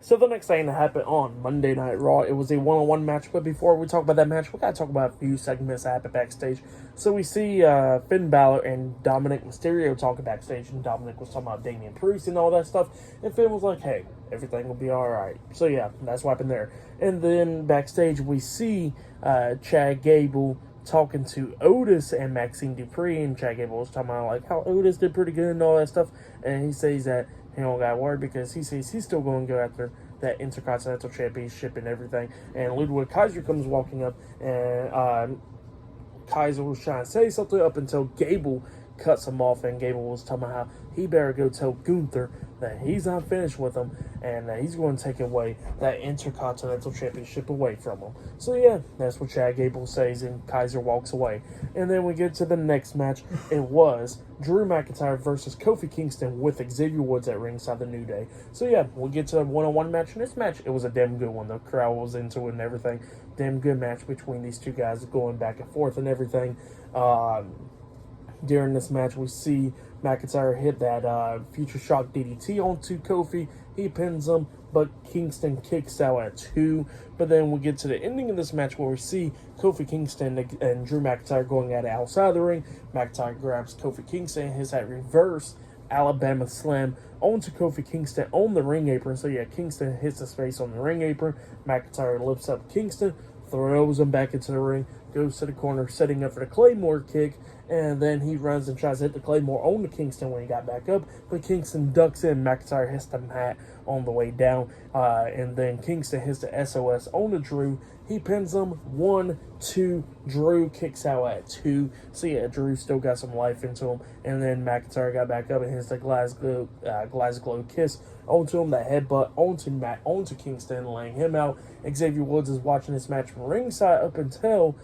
So the next thing that happened on Monday Night Raw, it was a one-on-one match. But before we talk about that match, we gotta talk about a few segments that happened backstage. So we see Finn Balor and Dominic Mysterio talking backstage, and Dominic was talking about Damian Priest and all that stuff. And Finn was like, "Hey, everything will be all right." So yeah, that's what happened there. And then backstage we see Chad Gable talking to Otis and Maxine Dupree, and Chad Gable was talking about like how Otis did pretty good and all that stuff. And he says that he don't got worried because he says he's still going to go after that Intercontinental Championship and everything. And Ludwig Kaiser comes walking up, and Kaiser was trying to say something up until Gable cuts him off, and Gable was talking about how he better go tell Gunther that he's not finished with him and that he's going to take away that Intercontinental Championship away from him. So yeah, that's what Chad Gable says, and Kaiser walks away. And then we get to the next match. It was Drew McIntyre versus Kofi Kingston with Xavier Woods at ringside, the New Day. So yeah, we'll get to a one-on-one match. In this match, it was a damn good one. The crowd was into it and everything. Damn good match between these two guys going back and forth and everything. During this match, we see McIntyre hit that Future Shock DDT onto Kofi. He pins him, but Kingston kicks out at 2. But then we get to the ending of this match where we see Kofi Kingston and Drew McIntyre going at it outside the ring. McIntyre grabs Kofi Kingston and hits that reverse Alabama Slam onto Kofi Kingston on the ring apron. So yeah, Kingston hits his face on the ring apron. McIntyre lifts up Kingston, throws him back into the ring, goes to the corner, setting up for the Claymore kick, and then he runs and tries to hit the Claymore on the Kingston when he got back up, but Kingston ducks in. McIntyre hits the mat on the way down, and then Kingston hits the SOS on the Drew. He pins him 1, 2. Drew kicks out at 2. So yeah, Drew still got some life into him, and then McIntyre got back up and hits the Glasgow kiss onto him, the headbutt onto Kingston, laying him out. Xavier Woods is watching this match from ringside up until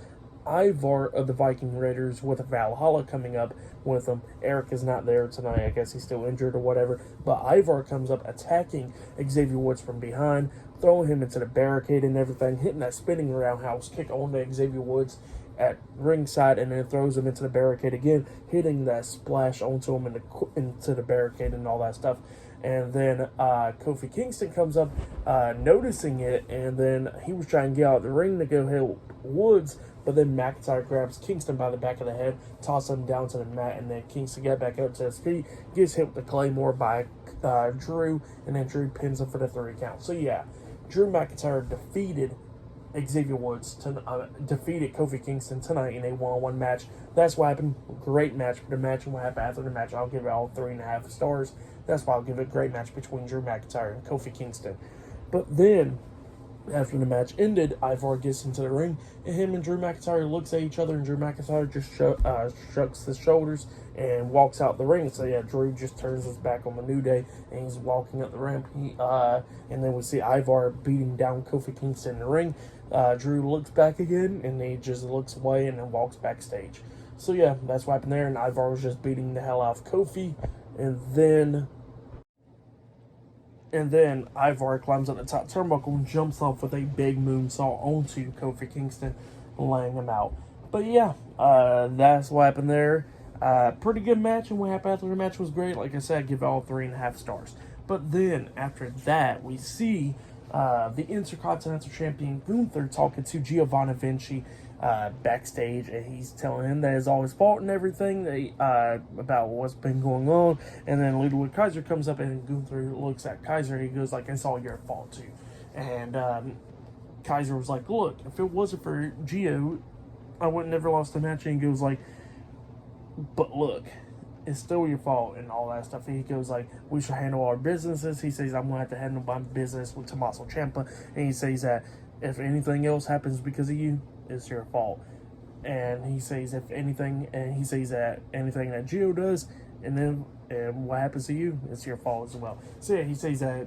Ivar of the Viking Raiders with Valhalla coming up with him. Eric is not there tonight. I guess he's still injured or whatever. But Ivar comes up attacking Xavier Woods from behind, throwing him into the barricade and everything, hitting that spinning roundhouse kick onto Xavier Woods at ringside, and then throws him into the barricade again, hitting that splash onto him into the barricade and all that stuff. And then Kofi Kingston comes up, noticing it, and then he was trying to get out of the ring to go help Woods, but then McIntyre grabs Kingston by the back of the head, tosses him down to the mat, and then Kingston gets back up to his feet, gets hit with the Claymore by Drew, and then Drew pins him for the 3 count. So yeah, Drew McIntyre defeated Xavier Woods defeated Kofi Kingston tonight in a one-on-one match. That's what happened. Great match. But the match and what happened after the match, I'll give it all 3.5 stars. That's why I'll give it a great match between Drew McIntyre and Kofi Kingston. But then, after the match ended, Ivar gets into the ring, and him and Drew McIntyre looks at each other, and Drew McIntyre just shrugs his shoulders and walks out the ring. So yeah, Drew just turns his back on the New Day, and he's walking up the ramp. And then we see Ivar beating down Kofi Kingston in the ring. Drew looks back again, and he just looks away and then walks backstage. So yeah, that's what happened there, and Ivar was just beating the hell out of Kofi, and then Ivar climbs up the top turnbuckle and jumps off with a big moonsault onto Kofi Kingston, laying him out. But yeah, that's what happened there. Pretty good match, and what happened after the match was great. Like I said, I give it all 3.5 stars. But then, after that, we see the Intercontinental Champion Gunther talking to Giovanni Vinci backstage, and he's telling him that it's all his fault and everything about what's been going on. And then Ludwig Kaiser comes up, and Gunther looks at Kaiser, and he goes like, "It's all your fault too." And Kaiser was like, "Look, if it wasn't for Gio, I would never lost the match." And he goes like, "But look, it's still your fault," and all that stuff. And he goes like, "We should handle our businesses." He says, "I'm going to have to handle my business with Tommaso Ciampa." And he says that if anything else happens because of you, it's your fault. And he says that anything that Gio does, and what happens to you, it's your fault as well. So yeah, he says that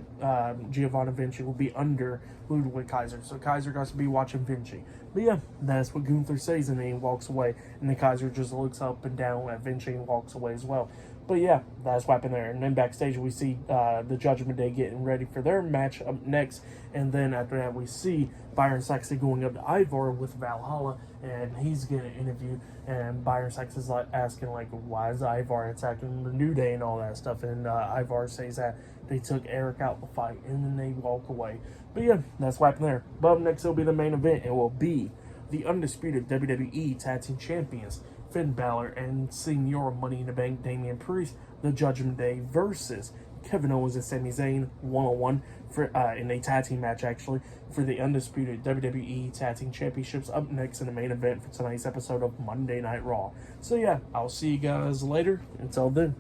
Giovanni Vinci will be under Ludwig Kaiser. So Kaiser got to be watching Vinci. But yeah, that's what Gunther says, and then he walks away. And then Kaiser just looks up and down at Vinci and walks away as well. But yeah, that's what happened there. And then backstage, we see the Judgment Day getting ready for their match up next. And then after that, we see Byron Saxton going up to Ivar with Valhalla, and he's getting an interview. And Byron Saxton's like asking, like, why is Ivar attacking the New Day and all that stuff? And Ivar says that they took Eric out the fight, and then they walk away. But yeah, that's what happened there. But up next, will be the main event. It will be the undisputed WWE Tag Team Champions, Finn Balor and Senior Money in the Bank Damian Priest, the Judgment Day versus Kevin Owens and Sami Zayn one-on-one for in a tag team match, actually, for the undisputed WWE Tag Team Championships up next in the main event for tonight's episode of Monday Night Raw. So yeah, I'll see you guys later. Until then.